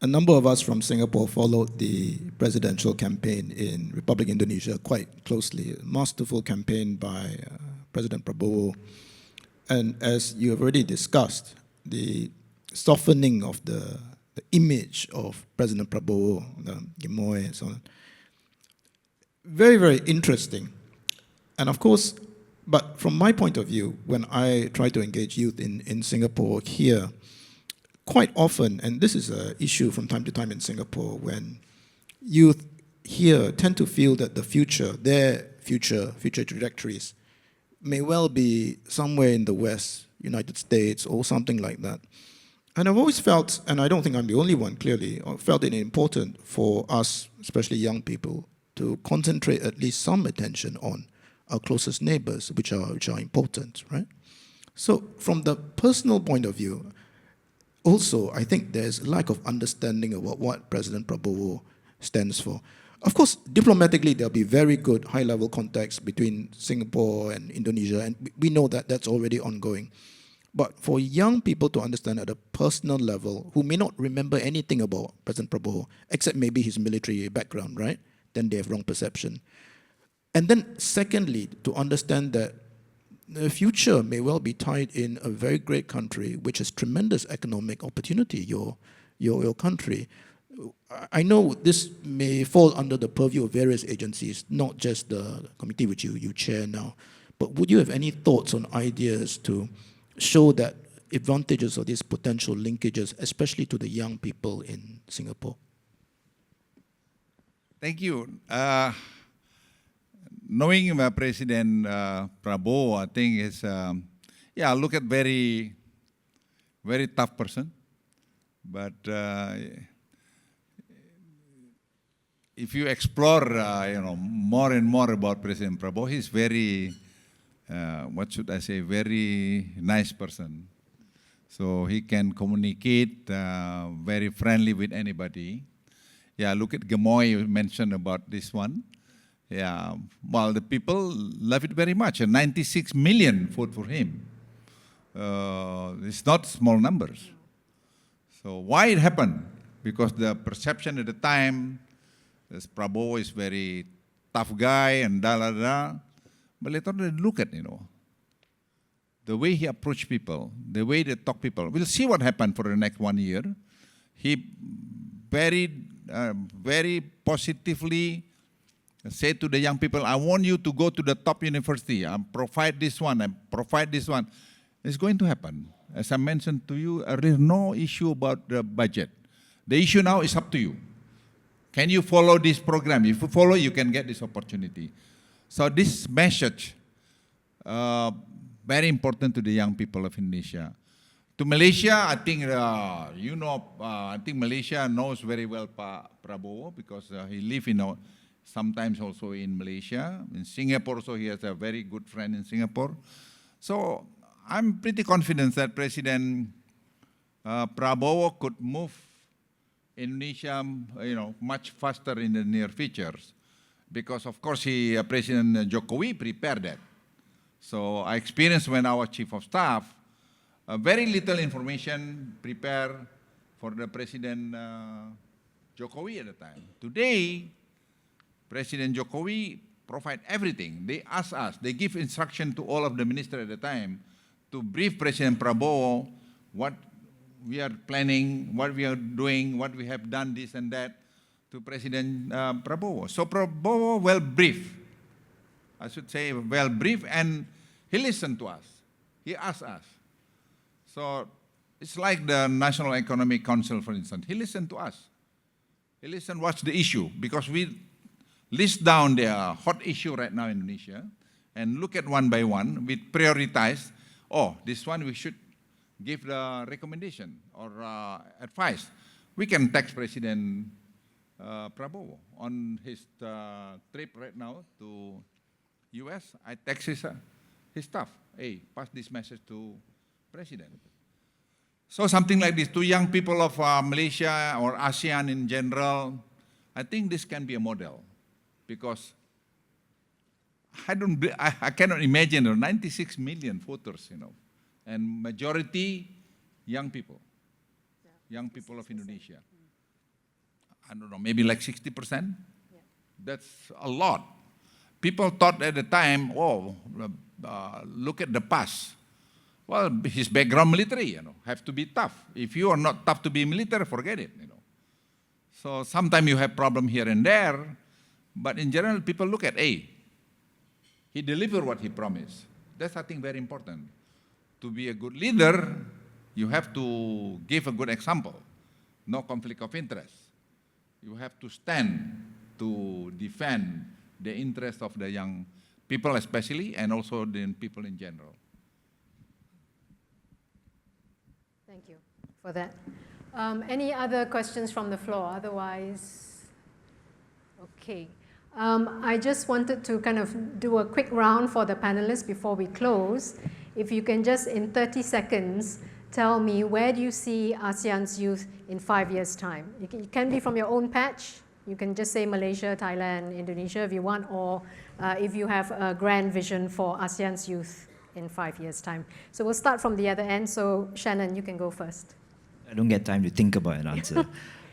A number of us from Singapore followed the presidential campaign in Republic Indonesia quite closely. A masterful campaign by President Prabowo. And as you have already discussed, the softening of the image of President Prabowo, Gemoy and so on. Very, very interesting. And of course, but from my point of view, when I try to engage youth in Singapore here, quite often, and this is an issue from time to time in Singapore, when youth here tend to feel that the future, their future trajectories, may well be somewhere in the West, United States, or something like that. And I've always felt, and I don't think I'm the only one, clearly, felt it important for us, especially young people, to concentrate at least some attention on our closest neighbors, which are important, right? So from the personal point of view, also, I think there's a lack of understanding about what President Prabowo stands for. Of course, diplomatically, there'll be very good high-level contacts between Singapore and Indonesia, and we know that that's already ongoing. But for young people to understand at a personal level, who may not remember anything about President Prabowo, except maybe his military background, right? Then they have wrong perception. And then secondly, to understand that the future may well be tied in a very great country, which has tremendous economic opportunity, your country. I know this may fall under the purview of various agencies, not just the committee which you chair now, but would you have any thoughts on ideas to show that advantages of these potential linkages, especially to the young people in Singapore? Thank you. Knowing President Prabowo, I think is, look at very tough person. But if you explore, more and more about President Prabowo, he's very, very nice person. So he can communicate very friendly with anybody. Yeah, look at Gamoy, you mentioned about this one. Yeah, well, the people love it very much. 96 million vote for him. It's not small numbers. So why it happened? Because the perception at the time, this Prabowo is very tough guy and da. But later on, look at, the way he approached people, the way they talk people. We'll see what happened for the next 1 year. He very positively said to the young people, I want you to go to the top university. I provide this one, I provide this one. It's going to happen. As I mentioned to you, there is no issue about the budget. The issue now is up to you. Can you follow this program? If you follow, you can get this opportunity. So this message, very important to the young people of Indonesia. To Malaysia, I think, I think Malaysia knows very well Prabowo because he lives sometimes also in Malaysia. In Singapore also, he has a very good friend in Singapore. So I'm pretty confident that President Prabowo could move Indonesia, much faster in the near futures, because of course President Jokowi prepared that. So I experienced when I was Chief of Staff, very little information prepared for the President Jokowi at the time. Today, President Jokowi provide everything. They ask us, they give instruction to all of the ministers at the time to brief President Prabowo what we are planning, what we are doing, what we have done, this and that, to President Prabowo. So Prabowo well briefed, I should say well briefed, and he listened to us. He asked us. So it's like the National Economic Council, for instance. He listened to us. He listened, what's the issue? Because we list down the hot issue right now in Indonesia and look at one by one. We prioritize, this one we should give the recommendation or advice. We can text President Prabowo on his trip right now to US. I text his staff, hey, pass this message to President. So something like this to young people of Malaysia or ASEAN in general, I think this can be a model, because I cannot imagine 96 million voters, and majority young people, young people of Indonesia. I don't know, maybe like 60%. Yeah. That's a lot. People thought at the time, look at the past. Well, his background military, have to be tough. If you are not tough to be military, forget it, So sometimes you have problem here and there, but in general, people look at, he delivered what he promised. That's, I think, very important. To be a good leader, you have to give a good example. No conflict of interest. You have to stand to defend the interest of the young people especially, and also the people in general. Thank you for that. Any other questions from the floor? Otherwise, okay. I just wanted to kind of do a quick round for the panelists before we close. If you can just, in 30 seconds, tell me, where do you see ASEAN's youth in 5 years' time? It can be from your own patch. You can just say Malaysia, Thailand, Indonesia if you want, or if you have a grand vision for ASEAN's youth in 5 years' time. So we'll start from the other end. So Shannon, you can go first. I don't get time to think about an answer.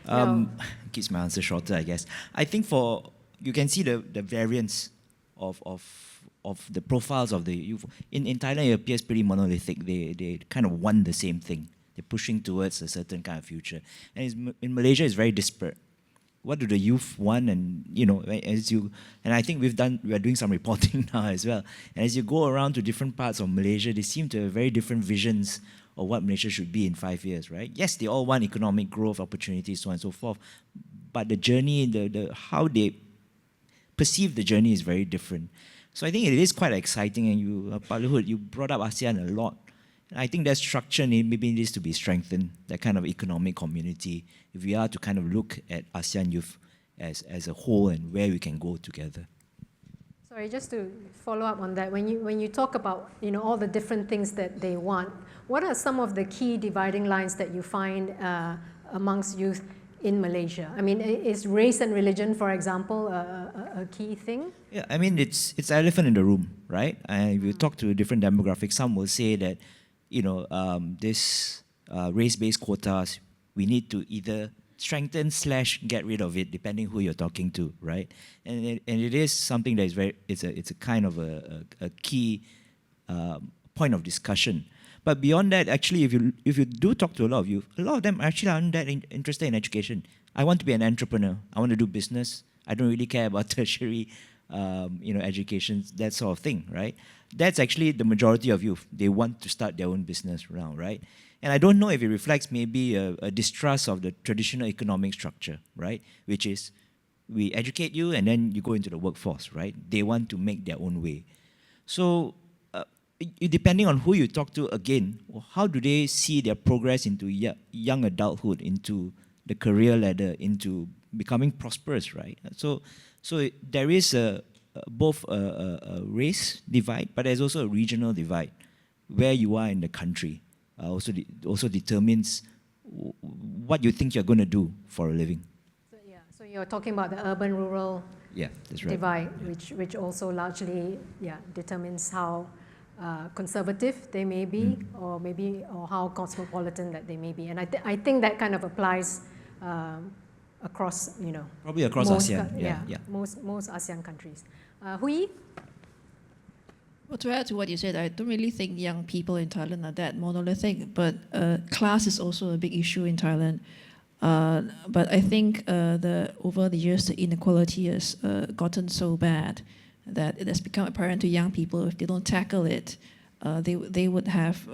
No. Keeps my answer shorter, I guess. I think you can see the variance of the profiles of the youth. In Thailand, it appears pretty monolithic. They kind of want the same thing. They They're pushing towards a certain kind of future. And in Malaysia, it's very disparate. What do the youth want? And and I think we are doing some reporting now as well. And as you go around to different parts of Malaysia, they seem to have very different visions of what Malaysia should be in 5 years, right? Yes, they all want economic growth, opportunities, so on and so forth. But the journey, how they perceive the journey is very different. So I think it is quite exciting. And you, Pak Luhut, you brought up ASEAN a lot. I think that structure maybe needs to be strengthened, that kind of economic community, if we are to kind of look at ASEAN youth as a whole and where we can go together. Sorry, just to follow up on that, when you talk about all the different things that they want, what are some of the key dividing lines that you find amongst youth in Malaysia? I mean, is race and religion, for example, a key thing? Yeah, I mean, it's elephant in the room, right? And if you talk to different demographics, some will say that this race-based quotas, we need to either strengthen / get rid of it, depending who you're talking to, right? And it is something that is it's a kind of a key point of discussion. But beyond that, actually, if you do talk to a lot of youth, a lot of them actually aren't that interested in education. I want to be an entrepreneur. I want to do business. I don't really care about tertiary education, that sort of thing, right? That's actually the majority of youth. They want to start their own business now, right? And I don't know if it reflects maybe a distrust of the traditional economic structure, right? Which is, we educate you and then you go into the workforce, right? They want to make their own way. So, depending on who you talk to, again, how do they see their progress into young adulthood, into the career ladder, into becoming prosperous, right? So there is both a race divide, but there's also a regional divide. Where you are in the country also determines what you think you're going to do for a living. So you're talking about the urban-rural that's right. divide, which also largely determines how conservative they may be, or how cosmopolitan that they may be. And I think that kind of applies across, probably across most, ASEAN. most ASEAN countries. Hui? Well, to add to what you said, I don't really think young people in Thailand are that monolithic, but class is also a big issue in Thailand. But I think over the years, the inequality has gotten so bad that it has become apparent to young people if they don't tackle it, they would have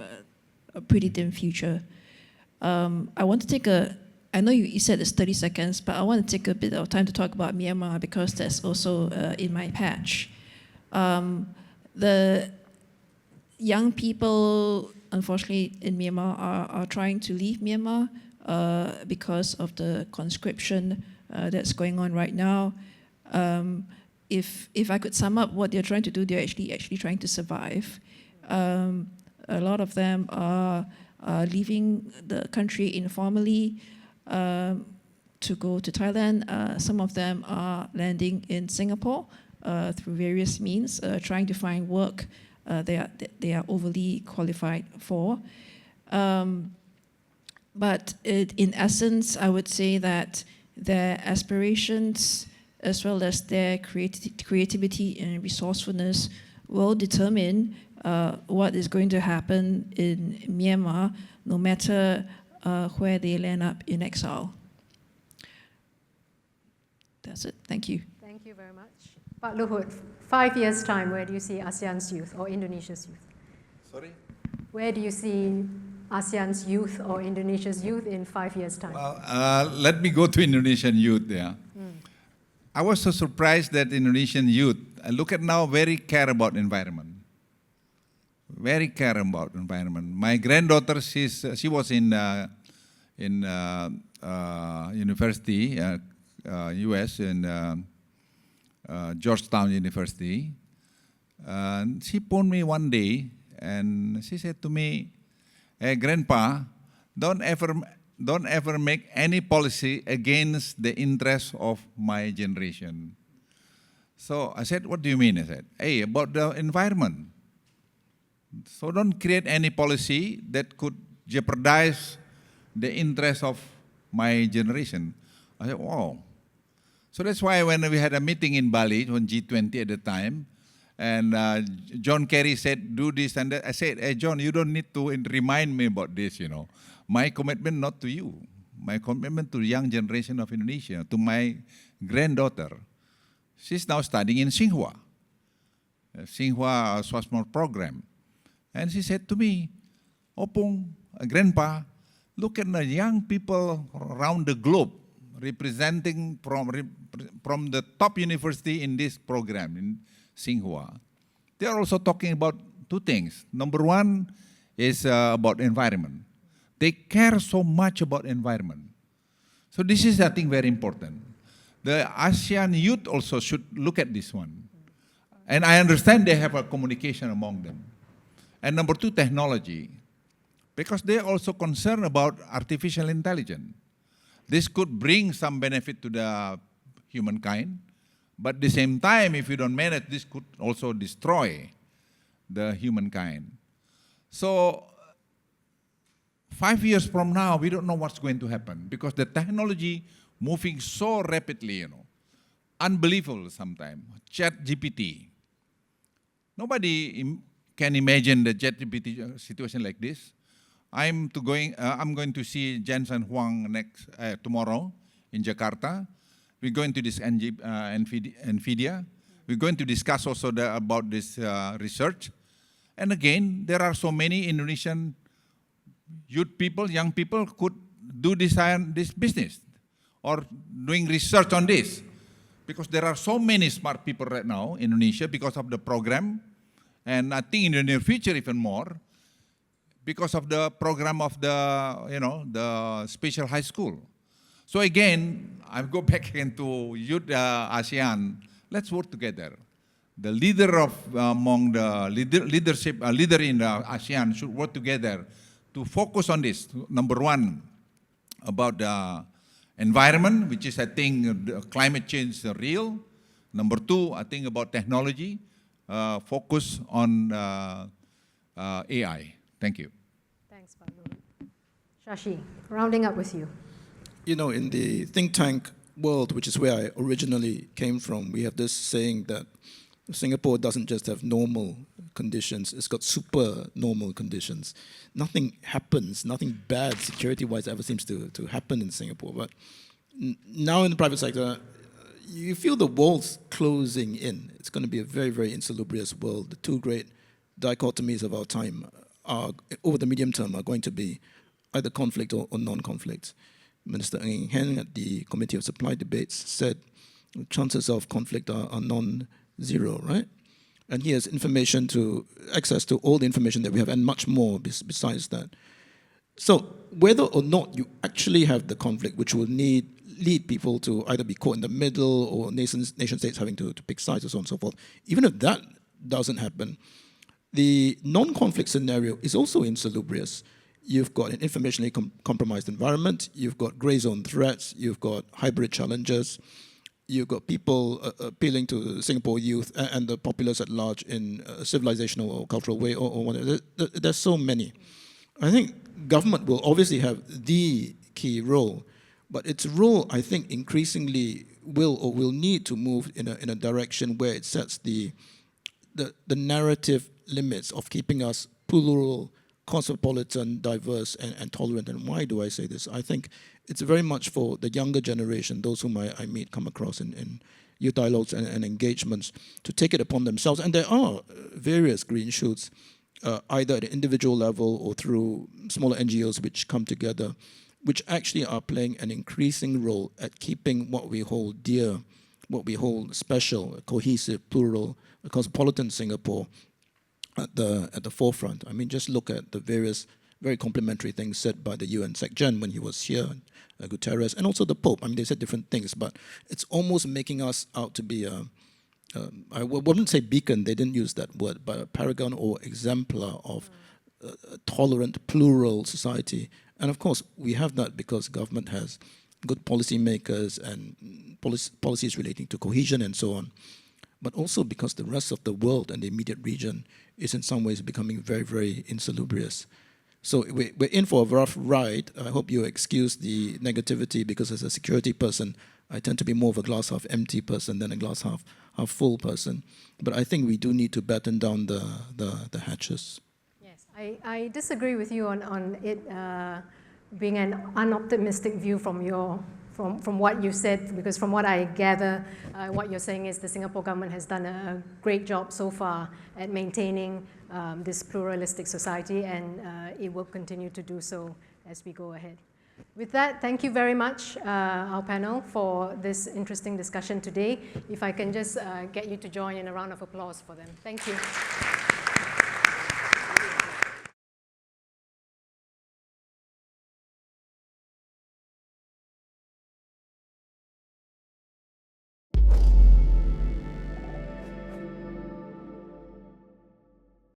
a pretty dim future. I want to take I know you said it's 30 seconds, but I want to take a bit of time to talk about Myanmar because that's also in my patch. The young people, unfortunately, in Myanmar are trying to leave Myanmar because of the conscription that's going on right now. If I could sum up what they're trying to do, they're actually trying to survive. A lot of them are leaving the country informally to go to Thailand. Some of them are landing in Singapore through various means, trying to find work they are overly qualified for. But in essence, I would say that their aspirations, as well as their creativity and resourcefulness, will determine what is going to happen in Myanmar, no matter where they land up in exile. That's it. Thank you. Thank you very much. Pak Luhut, 5 years' time, where do you see ASEAN's youth or Indonesia's youth? Sorry? Where do you see ASEAN's youth or Indonesia's youth in 5 years' time? Well, let me go to Indonesian youth. I was so surprised that Indonesian youth, look at now, very care about environment. Very care about environment. My granddaughter, she was in university, US, in Georgetown University. And she phoned me one day and she said to me, "Hey, Grandpa, don't ever make any policy against the interests of my generation." So I said, "What do you mean?" I said, "Hey, about the environment. So don't create any policy that could jeopardize the interests of my generation." I said, "Wow." So that's why when we had a meeting in Bali, on G20 at the time, and John Kerry said, "Do this and that," I said, "Hey, John, you don't need to remind me about this, my commitment not to you, my commitment to the young generation of Indonesia, to my granddaughter. She's now studying in Tsinghua Swasmor program. And she said to me, Opong, Grandpa, look at the young people around the globe representing from the top university in this program in Tsinghua. They are also talking about two things. Number one is about environment. They care so much about environment. So this is, I think, very important. The ASEAN youth also should look at this one. And I understand they have a communication among them. And number two, technology. Because they are also concerned about artificial intelligence. This could bring some benefit to the humankind, but at the same time, if you don't manage, this could also destroy the humankind. So 5 years from now, we don't know what's going to happen because the technology moving so rapidly, unbelievable sometimes. ChatGPT. Nobody can imagine the ChatGPT situation like this. I'm going to see Jensen Huang tomorrow in Jakarta. We're going to this NVIDIA. We're going to discuss also about this research. And again, there are so many Indonesian youth people, young people could do this business or doing research on this. Because there are so many smart people right now in Indonesia because of the program. And I think in the near future even more, because of the program of the special high school. So again, I go back again to youth ASEAN. Let's work together. The leader among the leader in the ASEAN should work together to focus on this. Number one, about the environment, which is, I think, climate change is real. Number two, I think about technology, focus on AI. Thank you. Thanks, Pak Luhut. Shashi, rounding up with you. In the think tank world, which is where I originally came from, we have this saying that Singapore doesn't just have normal conditions, it's got super normal conditions. Nothing happens, nothing bad security-wise ever seems to happen in Singapore. But now in the private sector, you feel the walls closing in. It's going to be a very, very insalubrious world. The two great dichotomies of our time are, over the medium term, are going to be either conflict or non-conflict. Minister Ng Hen at the Committee of Supply debates said chances of conflict are non-zero, right? And he has access to all the information that we have and much more besides that. So whether or not you actually have the conflict, which will lead people to either be caught in the middle or nation states having to pick sides and so on and so forth, even if that doesn't happen, the non-conflict scenario is also insalubrious. You've got an informationally compromised environment, you've got grey zone threats, you've got hybrid challenges, you've got people appealing to Singapore youth and the populace at large in a civilizational or cultural way or whatever. There's so many. I think government will obviously have the key role, but its role, I think, increasingly will need to move in a direction where it sets the narrative limits of keeping us plural, cosmopolitan, diverse, and tolerant. And why do I say this? I think it's very much for the younger generation, those whom I come across in youth dialogues and engagements, to take it upon themselves. And there are various green shoots, either at an individual level or through smaller NGOs which come together, which actually are playing an increasing role at keeping what we hold dear, what we hold special, cohesive, plural, cosmopolitan Singapore at the forefront. I mean, just look at the various very complimentary things said by the UN Sec-Gen when he was here, Guterres, and also the Pope. I mean, they said different things, but it's almost making us out to be I wouldn't say beacon, they didn't use that word, but a paragon or exemplar of a tolerant, plural society. And of course, we have that because government has good policymakers and policies relating to cohesion and so on, but also because the rest of the world and the immediate region is in some ways becoming very, very insalubrious. So we're in for a rough ride. I hope you excuse the negativity because as a security person, I tend to be more of a glass half empty person than a glass half full person. But I think we do need to batten down the hatches. Yes, I disagree with you on it being an unoptimistic view from what you said, because from what I gather, what you're saying is the Singapore government has done a great job so far at maintaining this pluralistic society, and it will continue to do so as we go ahead. With that, thank you very much, our panel, for this interesting discussion today. If I can just get you to join in a round of applause for them. Thank you.